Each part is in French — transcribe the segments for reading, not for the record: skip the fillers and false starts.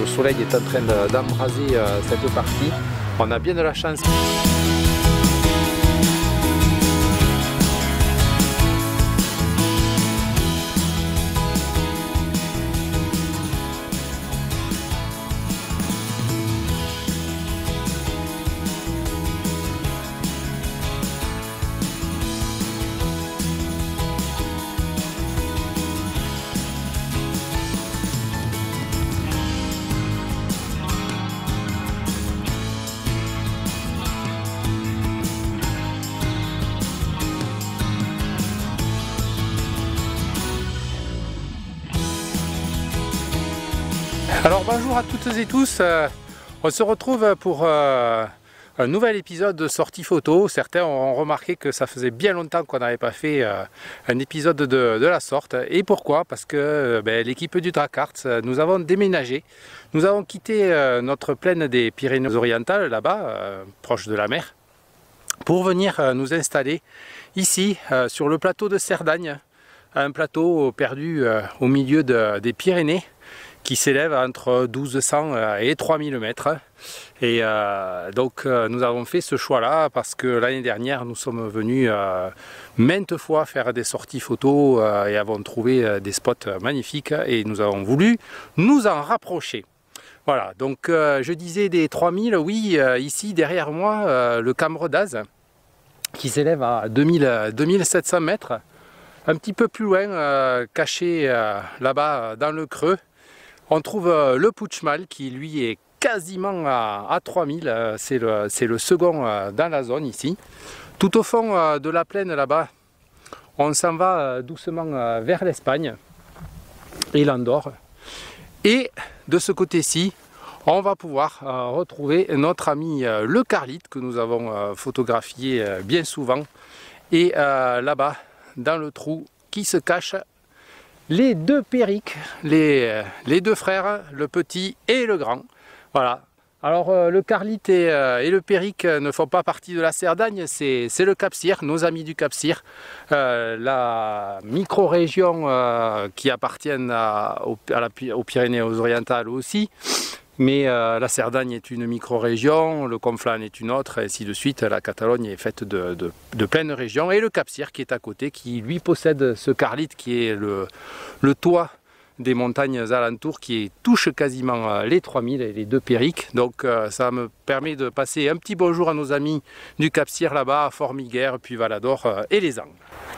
soleil est en train d'embraser cette partie. On a bien de la chance. Alors bonjour à toutes et tous, on se retrouve pour un nouvel épisode de sortie photo. Certains ont remarqué que ça faisait bien longtemps qu'on n'avait pas fait un épisode de la sorte. Et pourquoi? Parce que l'équipe du Dracarts, nous avons déménagé. Nous avons quitté notre plaine des Pyrénées-Orientales, là-bas, proche de la mer, pour venir nous installer ici, sur le plateau de Cerdagne, un plateau perdu au milieu des Pyrénées, qui s'élève entre 1200 et 3000 mètres. Et donc nous avons fait ce choix là parce que l'année dernière nous sommes venus maintes fois faire des sorties photos et avons trouvé des spots magnifiques et nous avons voulu nous en rapprocher. Voilà, donc je disais des 3000, oui, ici derrière moi le Cambre d'Az qui s'élève à 2700 mètres, un petit peu plus loin, caché là-bas dans le creux. On trouve le Puigmal qui lui est quasiment à 3000, c'est le second dans la zone ici. Tout au fond de la plaine là-bas, on s'en va doucement vers l'Espagne et l'Andorre. Et de ce côté-ci, on va pouvoir retrouver notre ami le Carlite que nous avons photographié bien souvent. Et là-bas, dans le trou qui se cache, les deux Périques, les deux frères, le petit et le grand. Voilà. Alors le Carlite et le Périque ne font pas partie de la Cerdagne, c'est le Cap-Cyr, nos amis du Cap-Cyr, la micro-région qui appartient aux Pyrénées-Orientales aussi. Mais la Cerdagne est une micro-région, le Conflans est une autre, et ainsi de suite. La Catalogne est faite de pleines régions. Et le Cap-Cyr qui est à côté, qui lui possède ce Carlite qui est le toit des montagnes alentours, qui touche quasiment les 3000 et les deux Périques. Donc ça me permet de passer un petit bonjour à nos amis du Cap-Cyr là-bas, à Formiguère, puis Valador et les Angles.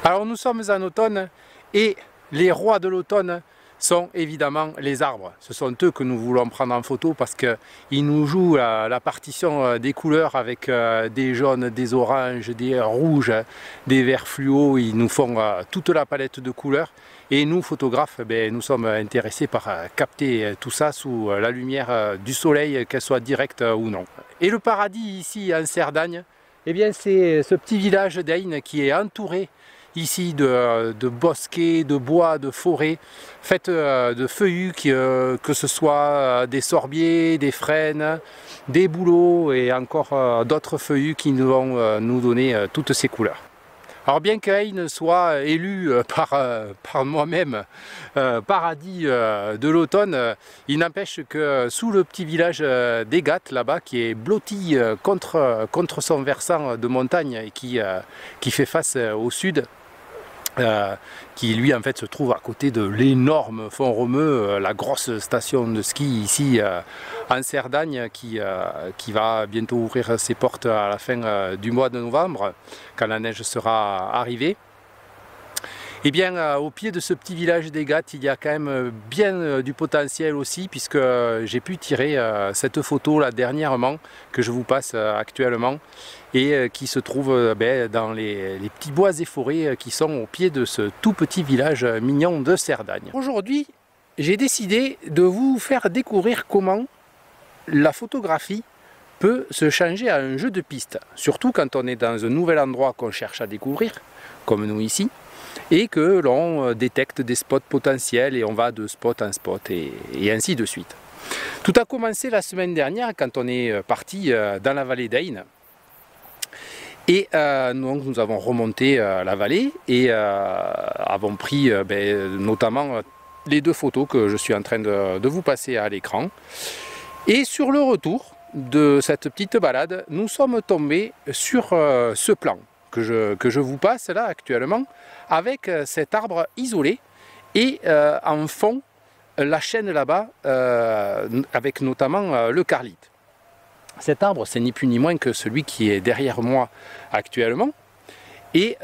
Alors nous sommes en automne et les rois de l'automne sont évidemment les arbres. Ce sont eux que nous voulons prendre en photo parce qu'ils nous jouent la partition des couleurs avec des jaunes, des oranges, des rouges, des verts fluo. Ils nous font toute la palette de couleurs. Et nous, photographes, nous sommes intéressés par capter tout ça sous la lumière du soleil, qu'elle soit directe ou non. Et le paradis ici en Cerdagne, c'est ce petit village d'Ain qui est entouré ici de bosquets, de bois, de forêts, faites de feuillus, que ce soit des sorbiers, des frênes, des bouleaux et encore d'autres feuillus qui vont nous donner toutes ces couleurs. Alors bien qu'Ain soit élu par moi-même paradis de l'automne, il n'empêche que sous le petit village d'Egat là-bas, qui est blotti contre son versant de montagne et qui fait face au sud, qui lui en fait se trouve à côté de l'énorme Font-Romeu, la grosse station de ski ici en Cerdagne qui va bientôt ouvrir ses portes à la fin du mois de novembre quand la neige sera arrivée. Et bien au pied de ce petit village d'Egat, il y a quand même bien du potentiel aussi, puisque j'ai pu tirer cette photo là dernièrement que je vous passe actuellement et qui se trouve dans les petits bois et forêts qui sont au pied de ce tout petit village mignon de Cerdagne. Aujourd'hui, j'ai décidé de vous faire découvrir comment la photographie peut se changer à un jeu de piste, surtout quand on est dans un nouvel endroit qu'on cherche à découvrir, comme nous ici, et que l'on détecte des spots potentiels et on va de spot en spot et ainsi de suite. Tout a commencé la semaine dernière quand on est parti dans la vallée d'Ain. Et donc nous avons remonté la vallée et avons pris notamment les deux photos que je suis en train de vous passer à l'écran. Et sur le retour de cette petite balade, nous sommes tombés sur ce plan que je vous passe là actuellement, avec cet arbre isolé et en fond la chaîne là-bas, avec notamment le carlite. Cet arbre, c'est ni plus ni moins que celui qui est derrière moi actuellement. Et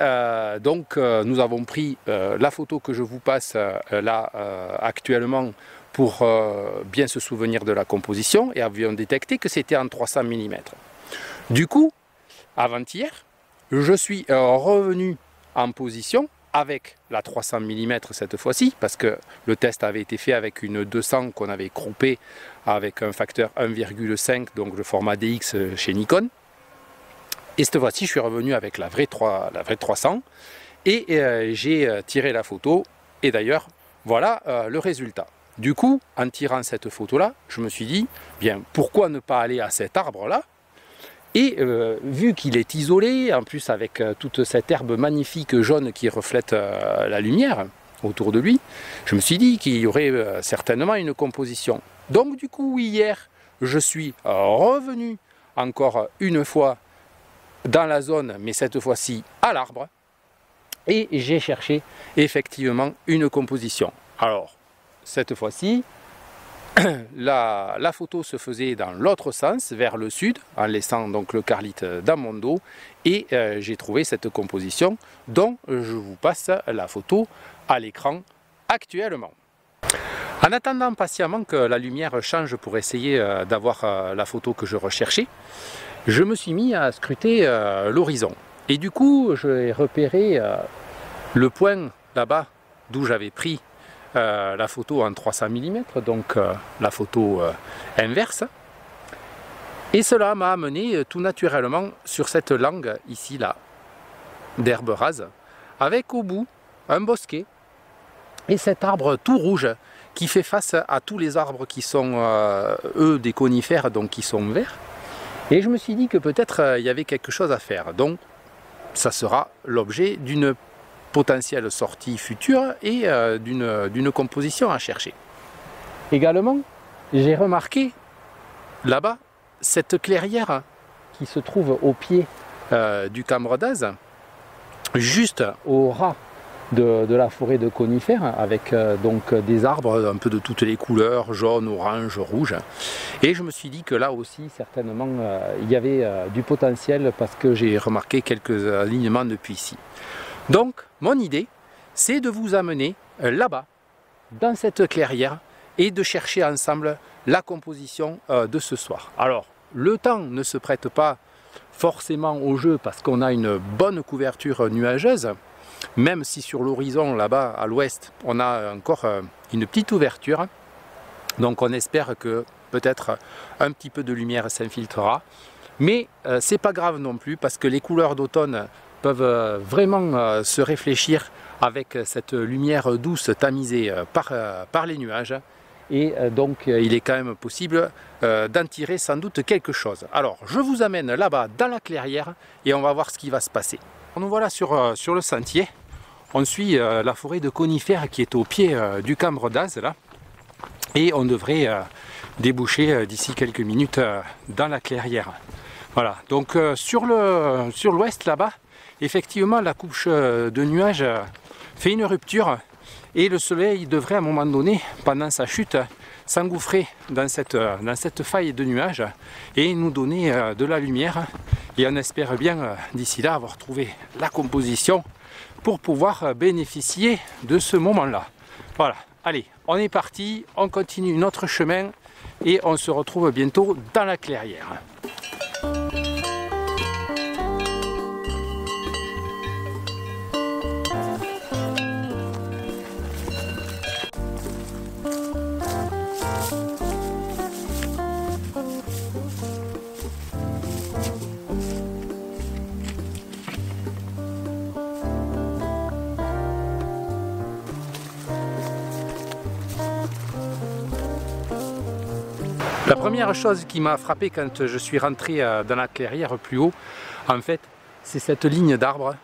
donc nous avons pris la photo que je vous passe là actuellement pour bien se souvenir de la composition et avions détecté que c'était en 300 mm. Du coup, avant-hier, je suis revenu en position avec la 300 mm cette fois-ci, parce que le test avait été fait avec une 200 qu'on avait croupée avec un facteur 1,5, donc le format DX chez Nikon. Et cette fois-ci, je suis revenu avec la vraie 300 et j'ai tiré la photo. Et d'ailleurs, voilà le résultat. Du coup, en tirant cette photo-là, je me suis dit, bien, pourquoi ne pas aller à cet arbre-là? Et vu qu'il est isolé, en plus avec toute cette herbe magnifique jaune qui reflète la lumière autour de lui, je me suis dit qu'il y aurait certainement une composition. Donc du coup, hier, je suis revenu encore une fois dans la zone, mais cette fois-ci à l'arbre, et j'ai cherché effectivement une composition. Alors, cette fois-ci, la photo se faisait dans l'autre sens, vers le sud, en laissant donc le carlite dans mon dos, et j'ai trouvé cette composition dont je vous passe la photo à l'écran actuellement. En attendant patiemment que la lumière change pour essayer d'avoir la photo que je recherchais, je me suis mis à scruter l'horizon. Et du coup, j'ai repéré le point là-bas d'où j'avais pris la photo en 300 mm, donc la photo inverse. Et cela m'a amené tout naturellement sur cette langue ici, là, d'herbe rase, avec au bout un bosquet et cet arbre tout rouge qui fait face à tous les arbres qui sont, eux, des conifères, donc qui sont verts. Et je me suis dit que peut-être il y avait quelque chose à faire. Donc, ça sera l'objet d'une potentielle sortie future et d'une composition à chercher. Également, j'ai remarqué là-bas cette clairière qui se trouve au pied du Cambre d'Az, juste au ras de la forêt de conifères, avec donc des arbres un peu de toutes les couleurs, jaune, orange, rouge. Et je me suis dit que là aussi, certainement, il y avait du potentiel parce que j'ai remarqué quelques alignements depuis ici. Donc, mon idée, c'est de vous amener là-bas, dans cette clairière, et de chercher ensemble la composition de ce soir. Alors, le temps ne se prête pas forcément au jeu parce qu'on a une bonne couverture nuageuse, même si sur l'horizon, là-bas, à l'ouest, on a encore une petite ouverture. Donc, on espère que peut-être un petit peu de lumière s'infiltrera. Mais c'est pas grave non plus parce que les couleurs d'automne peuvent vraiment se réfléchir avec cette lumière douce tamisée par les nuages. Et donc il est quand même possible d'en tirer sans doute quelque chose. Alors je vous amène là-bas dans la clairière et on va voir ce qui va se passer. Nous voilà sur le sentier. On suit la forêt de conifères qui est au pied du Cambre d'Az là. Et on devrait déboucher d'ici quelques minutes dans la clairière. Voilà, donc sur l'ouest là-bas, effectivement la couche de nuages fait une rupture et le soleil devrait à un moment donné, pendant sa chute, s'engouffrer dans cette faille de nuages et nous donner de la lumière. Et on espère bien d'ici là avoir trouvé la composition pour pouvoir bénéficier de ce moment-là. Voilà, allez, on est parti, on continue notre chemin et on se retrouve bientôt dans la clairière. La première chose qui m'a frappé quand je suis rentré dans la clairière plus haut, en fait, c'est cette ligne d'arbres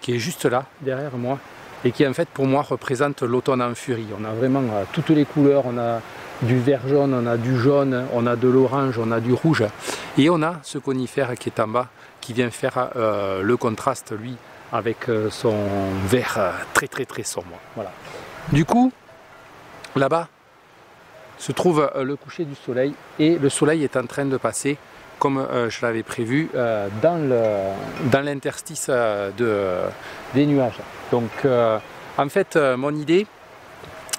qui est juste là, derrière moi, et qui en fait pour moi représente l'automne en furie. On a vraiment toutes les couleurs, on a du vert jaune, on a du jaune, on a de l'orange, on a du rouge, et on a ce conifère qui est en bas, qui vient faire le contraste lui avec son vert très sombre. Voilà. Du coup, là-bas se trouve le coucher du soleil, et le soleil est en train de passer, comme je l'avais prévu, dans l'interstice des nuages. Donc en fait mon idée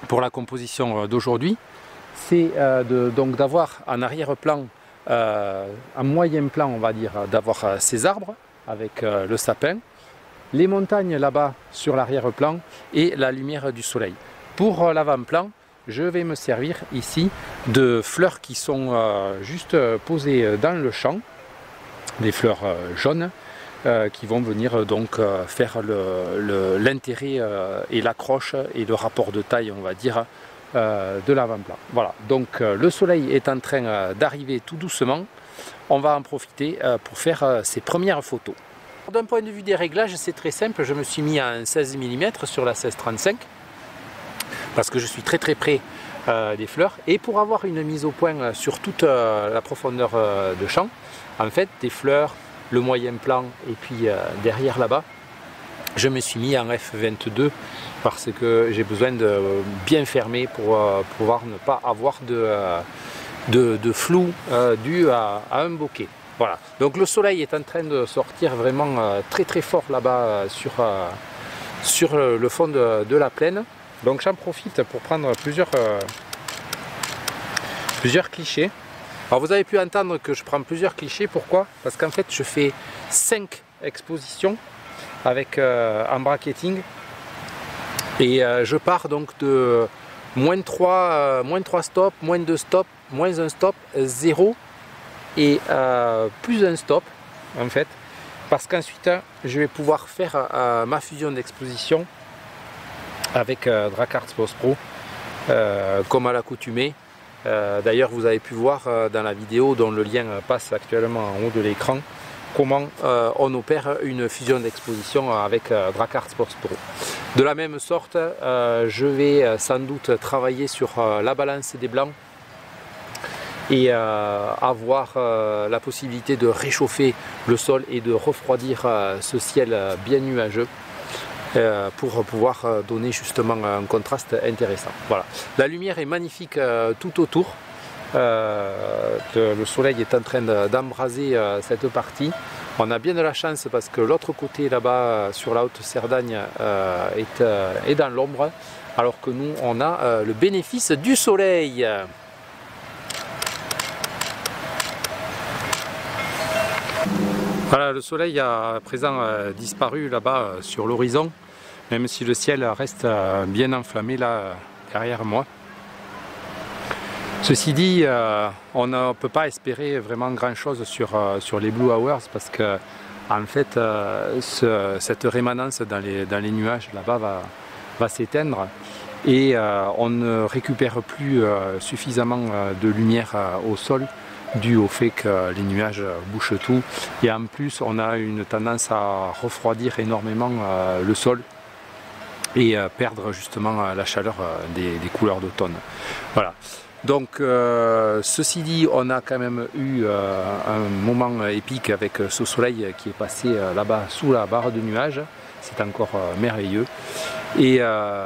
pour la composition d'aujourd'hui, c'est donc d'avoir en arrière-plan, en moyen plan on va dire, d'avoir ces arbres avec le sapin, les montagnes là-bas sur l'arrière-plan et la lumière du soleil. Pour l'avant-plan, je vais me servir ici de fleurs qui sont juste posées dans le champ, des fleurs jaunes qui vont venir donc faire l'intérêt et l'accroche et le rapport de taille, on va dire, de l'avant-plan. Voilà, donc le soleil est en train d'arriver tout doucement. On va en profiter pour faire ces premières photos. D'un point de vue des réglages, c'est très simple. Je me suis mis à un 16 mm sur la 16-35 parce que je suis très près des fleurs, et pour avoir une mise au point sur toute la profondeur de champ, en fait des fleurs, le moyen plan et puis derrière là-bas, je me suis mis en f22 parce que j'ai besoin de bien fermer pour pouvoir ne pas avoir de flou dû à un bokeh. Voilà, donc le soleil est en train de sortir vraiment très fort là-bas sur le fond de la plaine. Donc j'en profite pour prendre plusieurs clichés. Alors vous avez pu entendre que je prends plusieurs clichés, pourquoi? Parce qu'en fait je fais 5 expositions avec en bracketing, et je pars donc de moins 3 stops, moins 2 stops, moins 1 stop, 0 et plus un stop en fait, parce qu'ensuite je vais pouvoir faire ma fusion d'exposition avec Dracarts Post Pro comme à l'accoutumée. D'ailleurs vous avez pu voir dans la vidéo dont le lien passe actuellement en haut de l'écran comment on opère une fusion d'exposition avec Dracarts Post Pro. De la même sorte, je vais sans doute travailler sur la balance des blancs et avoir la possibilité de réchauffer le sol et de refroidir ce ciel bien nuageux pour pouvoir donner justement un contraste intéressant. Voilà. La lumière est magnifique tout autour. Le soleil est en train d'embraser cette partie. On a bien de la chance parce que l'autre côté là-bas sur la haute Cerdagne est dans l'ombre, alors que nous on a le bénéfice du soleil. Voilà, le soleil a à présent disparu là-bas sur l'horizon, même si le ciel reste bien enflammé là derrière moi. Ceci dit, on ne peut pas espérer vraiment grand chose sur les Blue Hours parce que en fait cette rémanence dans les nuages là-bas va s'éteindre, et on ne récupère plus suffisamment de lumière au sol, dû au fait que les nuages bouchent tout, et en plus on a une tendance à refroidir énormément le sol et perdre justement la chaleur des couleurs d'automne. Voilà. Donc ceci dit, on a quand même eu un moment épique avec ce soleil qui est passé là-bas sous la barre de nuages. C'est encore merveilleux, et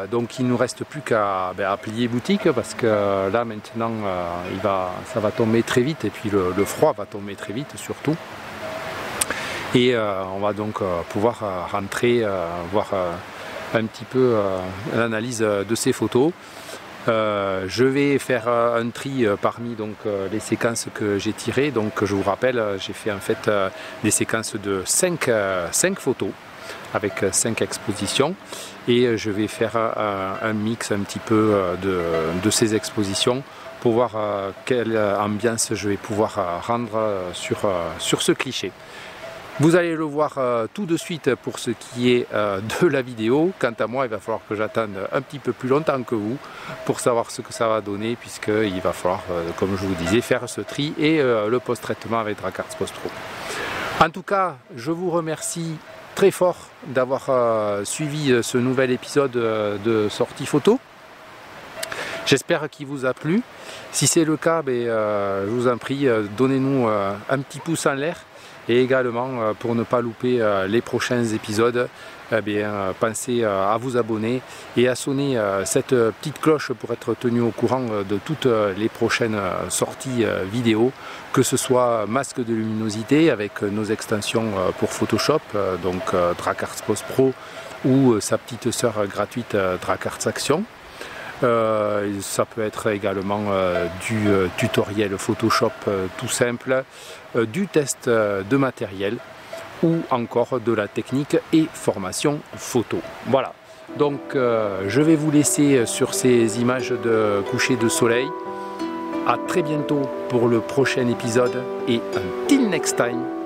donc il ne nous reste plus qu'à plier boutique, parce que là maintenant ça va tomber très vite, et puis le froid va tomber très vite surtout, et on va donc pouvoir rentrer voir un petit peu l'analyse de ces photos. Je vais faire un tri parmi donc les séquences que j'ai tirées. Donc je vous rappelle, j'ai fait en fait des séquences de 5 photos avec 5 expositions, et je vais faire un mix un petit peu de ces expositions pour voir quelle ambiance je vais pouvoir rendre sur ce cliché. Vous allez le voir tout de suite pour ce qui est de la vidéo. Quant à moi, il va falloir que j'attende un petit peu plus longtemps que vous pour savoir ce que ça va donner, puisqu'il va falloir, comme je vous disais, faire ce tri et le post-traitement avec Dracarts Post Pro. En tout cas, je vous remercie très fort d'avoir suivi ce nouvel épisode de sortie photo. J'espère qu'il vous a plu. Si c'est le cas, je vous en prie, donnez-nous un petit pouce en l'air. Et également, pour ne pas louper les prochains épisodes, pensez à vous abonner et à sonner cette petite cloche pour être tenu au courant de toutes les prochaines sorties vidéo, que ce soit masque de luminosité avec nos extensions pour Photoshop, donc DraCarts Post Pro ou sa petite sœur gratuite DraCarts Action. Ça peut être également du tutoriel Photoshop tout simple, du test de matériel ou encore de la technique et formation photo. Voilà, donc je vais vous laisser sur ces images de coucher de soleil. À très bientôt pour le prochain épisode et until next time.